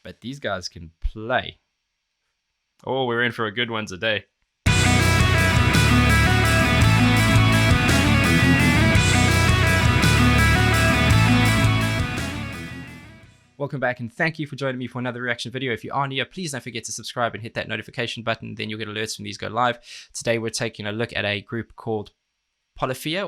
but these guys can play. Oh, we're in for a good one today. Welcome back, and thank you for joining me for another reaction video. If you are new, please don't forget to subscribe and hit that notification button. Then you'll get alerts when these go live. Today we're taking a look at a group called Polyphia,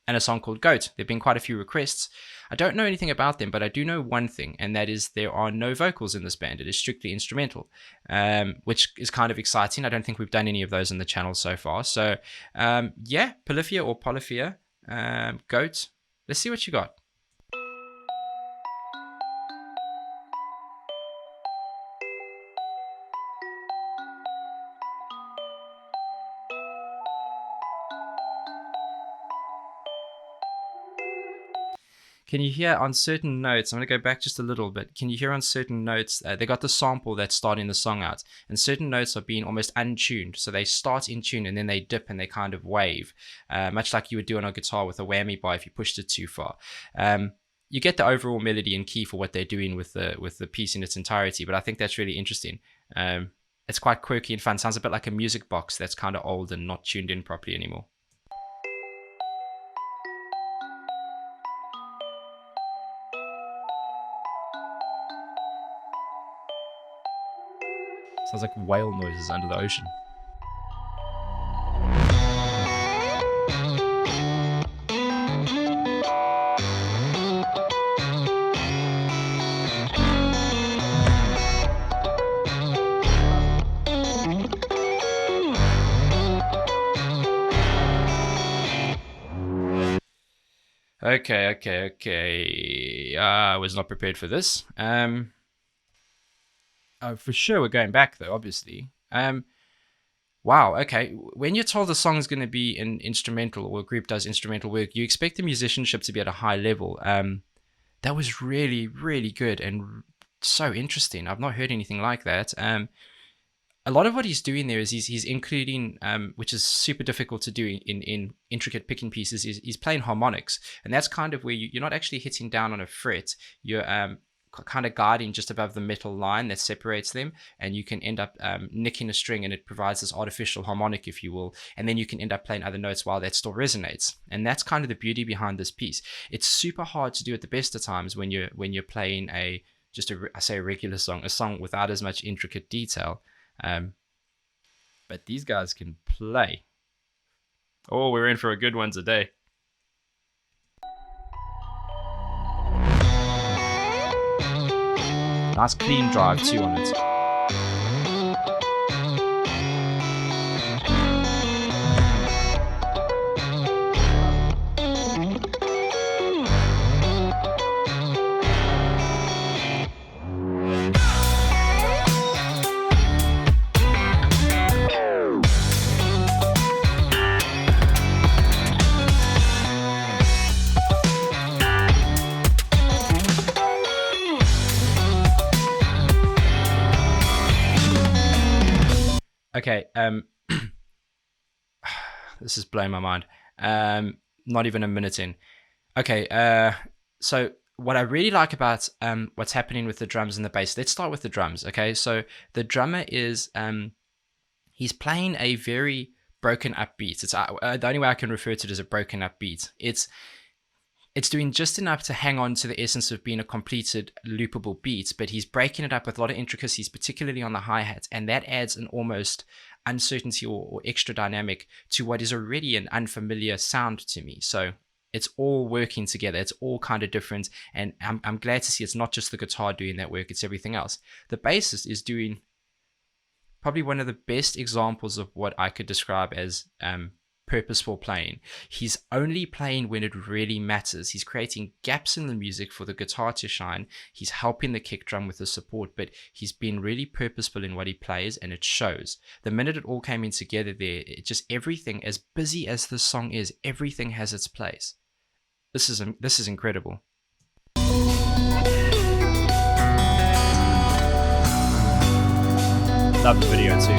and a song called G.O.A.T. There have been quite a few requests. I don't know anything about them, but I do know one thing, and that is there are no vocals in this band. It is strictly instrumental, which is kind of exciting. I don't think we've done any of those on the channel so far. So yeah, Polyphia, G.O.A.T. Let's see what you got. Can you hear on certain notes, I'm going to go back just a little bit, can you hear on certain notes, they got the sample that's starting the song out, and certain notes are being almost untuned, so they start in tune and then they dip and they kind of wave, much like you would do on a guitar with a whammy bar if you pushed it too far. You get the overall melody and key for what they're doing with the piece in its entirety, but I think that's really interesting. It's quite quirky and fun, sounds a bit like a music box that's kind of old and not tuned in properly anymore. Sounds like whale noises under the ocean. Okay. I was not prepared for this. For sure, we're going back though, obviously. Wow, okay. When you're told a song is going to be an instrumental, or a group does instrumental work, you expect the musicianship to be at a high level. That was really, really good and so interesting. I've not heard anything like that. A lot of what he's doing there is he's including, which is super difficult to do in intricate picking pieces, is he's playing harmonics. And that's kind of where you're not actually hitting down on a fret. You're kind of guiding just above the metal line that separates them, and you can end up nicking a string, and it provides this artificial harmonic, if you will, and then you can end up playing other notes while that still resonates. And that's kind of the beauty behind this piece. It's super hard to do at the best of times when you're playing I say a regular song, a song without as much intricate detail, but these guys can play. Oh, we're in for a good one today. Nice clean drive too on it. Okay, this is blowing my mind. Not even a minute in. Okay, so what I really like about what's happening with the drums and the bass, let's start with the drums, okay? So the drummer is, he's playing a very broken up beat. It's the only way I can refer to it as a broken up beat. It's doing just enough to hang on to the essence of being a completed loopable beat, but he's breaking it up with a lot of intricacies, particularly on the hi-hat, and that adds an almost uncertainty or extra dynamic to what is already an unfamiliar sound to me. So it's all working together. It's all kind of different, and I'm glad to see it's not just the guitar doing that work, it's everything else. The bassist is doing probably one of the best examples of what I could describe as purposeful playing. He's only playing when it really matters. He's creating gaps in the music for the guitar to shine. He's helping the kick drum with the support, but he's been really purposeful in what he plays, and it shows. The minute it all came in together there, it just, everything, as busy as this song is, everything has its place. This is incredible. Love the video too.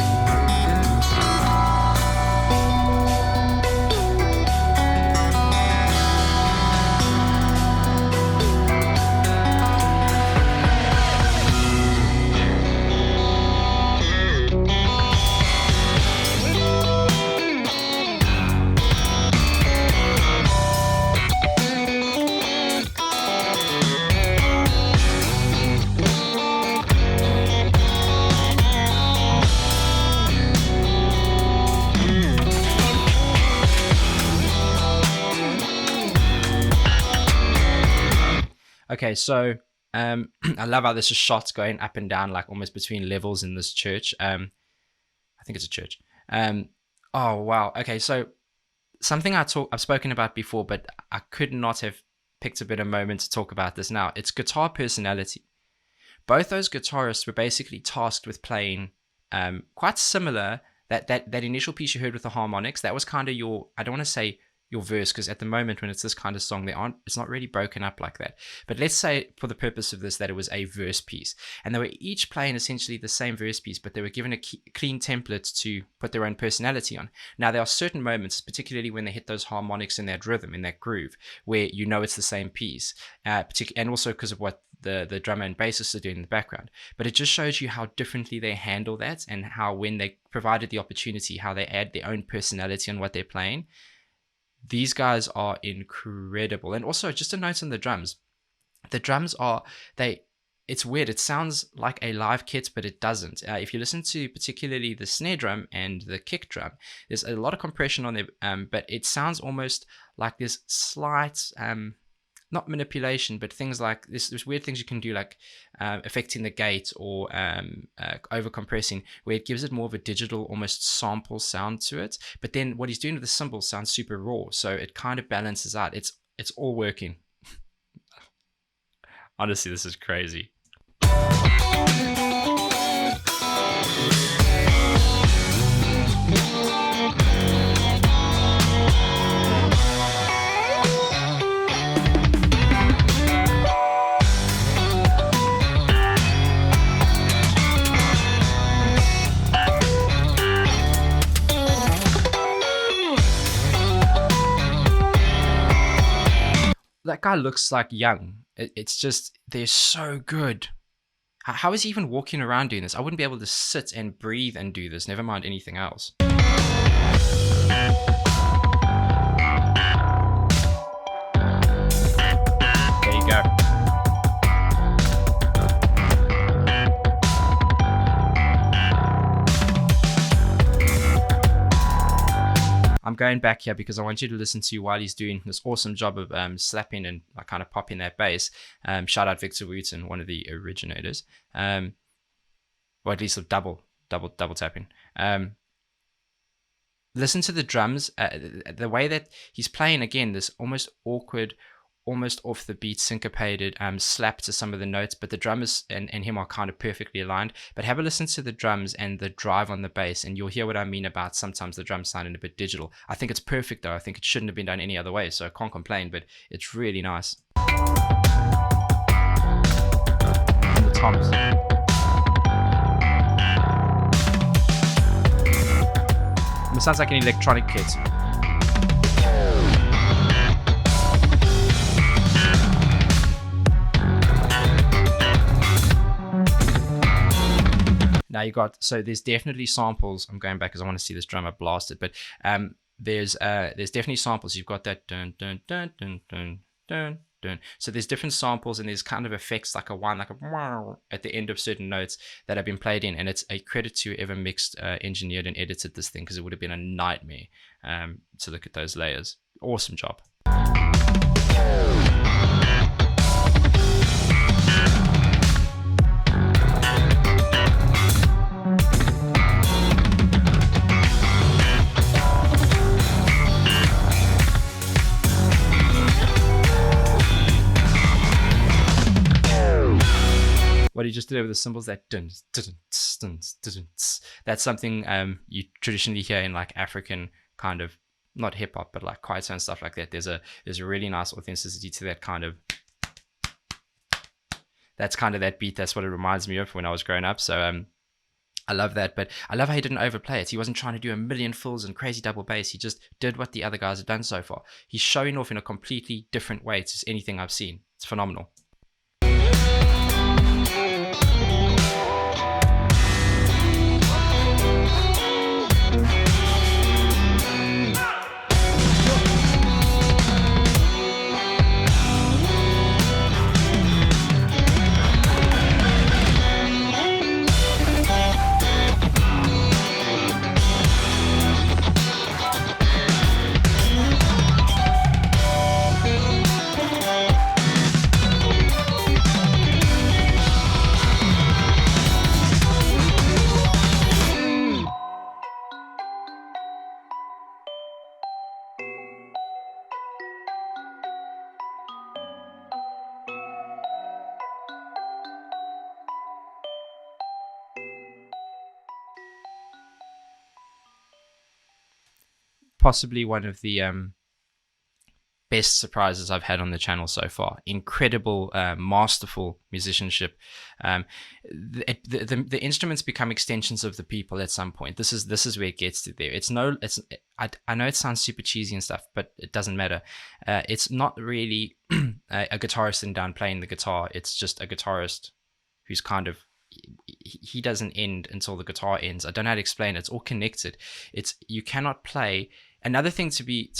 Okay, so I love how this is shots going up and down, like almost between levels in this church. I think it's a church. Oh wow. Okay, so something I've spoken about before, but I could not have picked a better moment to talk about this now. It's guitar personality. Both those guitarists were basically tasked with playing quite similar. That initial piece you heard with the harmonics, that was kind of your, I don't want to say your verse, because at the moment when it's this kind of song, it's not really broken up like that. But let's say for the purpose of this that it was a verse piece, and they were each playing essentially the same verse piece, but they were given a clean template to put their own personality on. Now there are certain moments, particularly when they hit those harmonics in that rhythm, in that groove, where you know it's the same piece, and also because of what the drummer and bassist are doing in the background. But it just shows you how differently they handle that, and how when they provided the opportunity, how they add their own personality on what they're playing. These guys are incredible. And also, just a note on the drums. The drums it's weird. It sounds like a live kit, but it doesn't. If you listen to particularly the snare drum and the kick drum, there's a lot of compression on there, but it sounds almost like this slight, not manipulation, but things like this. There's weird things you can do, like affecting the gate or over compressing, where it gives it more of a digital, almost sample sound to it. But then what he's doing with the cymbals sounds super raw, so it kind of balances out. It's all working. Honestly, this is crazy. That guy looks like young. It's just, they're so good. How is he even walking around doing this? I wouldn't be able to sit and breathe and do this, never mind anything else. There you go. I'm going back here because I want you to listen to while he's doing this awesome job of slapping and kind of popping that bass. Shout out Victor Wooten, one of the originators, or at least of double tapping. Listen to the drums, the way that he's playing again, this almost awkward, almost off the beat, syncopated slap to some of the notes, but the drummers and him are kind of perfectly aligned. But have a listen to the drums and the drive on the bass, and you'll hear what I mean about sometimes the drums sounding a bit digital. I think it's perfect though. I think it shouldn't have been done any other way, so I can't complain, but it's really nice. And the toms. It sounds like an electronic kit. Now you got, so there's definitely samples. I'm going back because I want to see this drummer blasted, but there's definitely samples. You've got that dun dun dun dun dun dun dun. So there's different samples, and there's kind of effects like a whine, like a wow at the end of certain notes that have been played in. And it's a credit to whoever mixed, engineered, and edited this thing, because it would have been a nightmare to look at those layers. Awesome job. What he just did with the cymbals, that dun, dun, dun, dun, dun, that's something you traditionally hear in like African kind of, not hip hop, but like kwaito and stuff like that. There's a really nice authenticity to that kind of, that's kind of that beat. That's what it reminds me of when I was growing up. So I love that, but I love how he didn't overplay it. He wasn't trying to do a million fills and crazy double bass. He just did what the other guys have done so far. He's showing off in a completely different way to anything I've seen. It's phenomenal. possibly one of the best surprises I've had on the channel so far. Incredible, masterful musicianship. The instruments become extensions of the people at some point. This is where it gets to there. I know it sounds super cheesy and stuff, but it doesn't matter. It's not really a guitarist sitting down playing the guitar. It's just a guitarist who's kind of, he doesn't end until the guitar ends. I don't know how to explain it. It's all connected. You cannot play. Another thing to be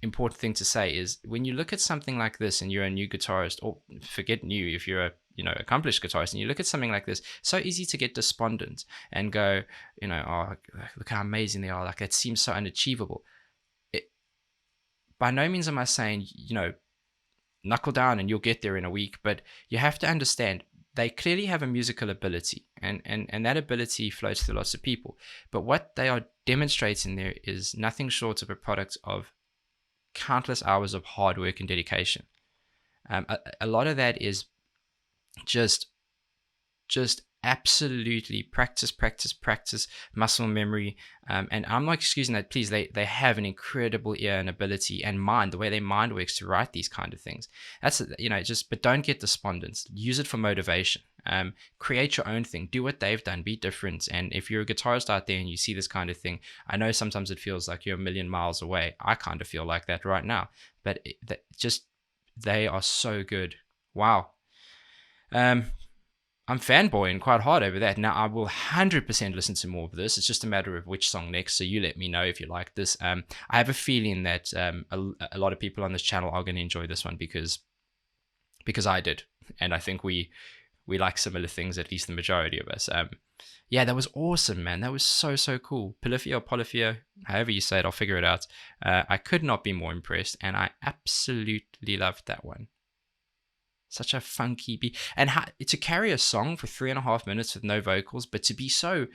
important thing to say is, when you look at something like this and you're a new guitarist, or forget new, if you're a accomplished guitarist, and you look at something like this, so easy to get despondent and go, oh, look how amazing they are, like it seems so unachievable. By no means am I saying, knuckle down and you'll get there in a week, but you have to understand they clearly have a musical ability, and that ability flows through lots of people, but what they are demonstrating there is nothing short of a product of countless hours of hard work and dedication. A lot of that is just absolutely practice, muscle memory, and I'm not excusing that. Please, they have an incredible ear and ability and mind, the way their mind works to write these kind of things. That's but don't get despondent. Use it for motivation. Create your own thing. Do what they've done. Be different. And if you're a guitarist out there and you see this kind of thing, I know sometimes it feels like you're a million miles away. I kind of feel like that right now. But they are so good. Wow. I'm fanboying quite hard over that. Now, I will 100% listen to more of this. It's just a matter of which song next. So you let me know if you like this. I have a feeling that a lot of people on this channel are going to enjoy this one because I did. And I think we like similar things, at least the majority of us. Yeah, that was awesome, man. That was so cool. Polyphia or Polyphia, however you say it, I'll figure it out. I could not be more impressed, and I absolutely loved that one. Such a funky beat, and to carry a song for 3.5 minutes with no vocals, but to be so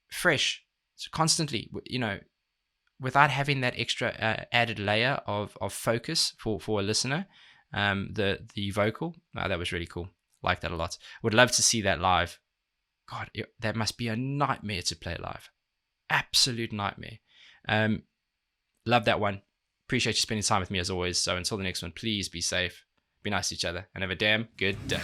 fresh, so constantly, without having that extra added layer of focus for a listener. The vocal, that was really cool. Like that a lot. Would love to see that live. God, that must be a nightmare to play live. Absolute nightmare. Love that one. Appreciate you spending time with me as always. So until the next one, please be safe, be nice to each other, and have a damn good day.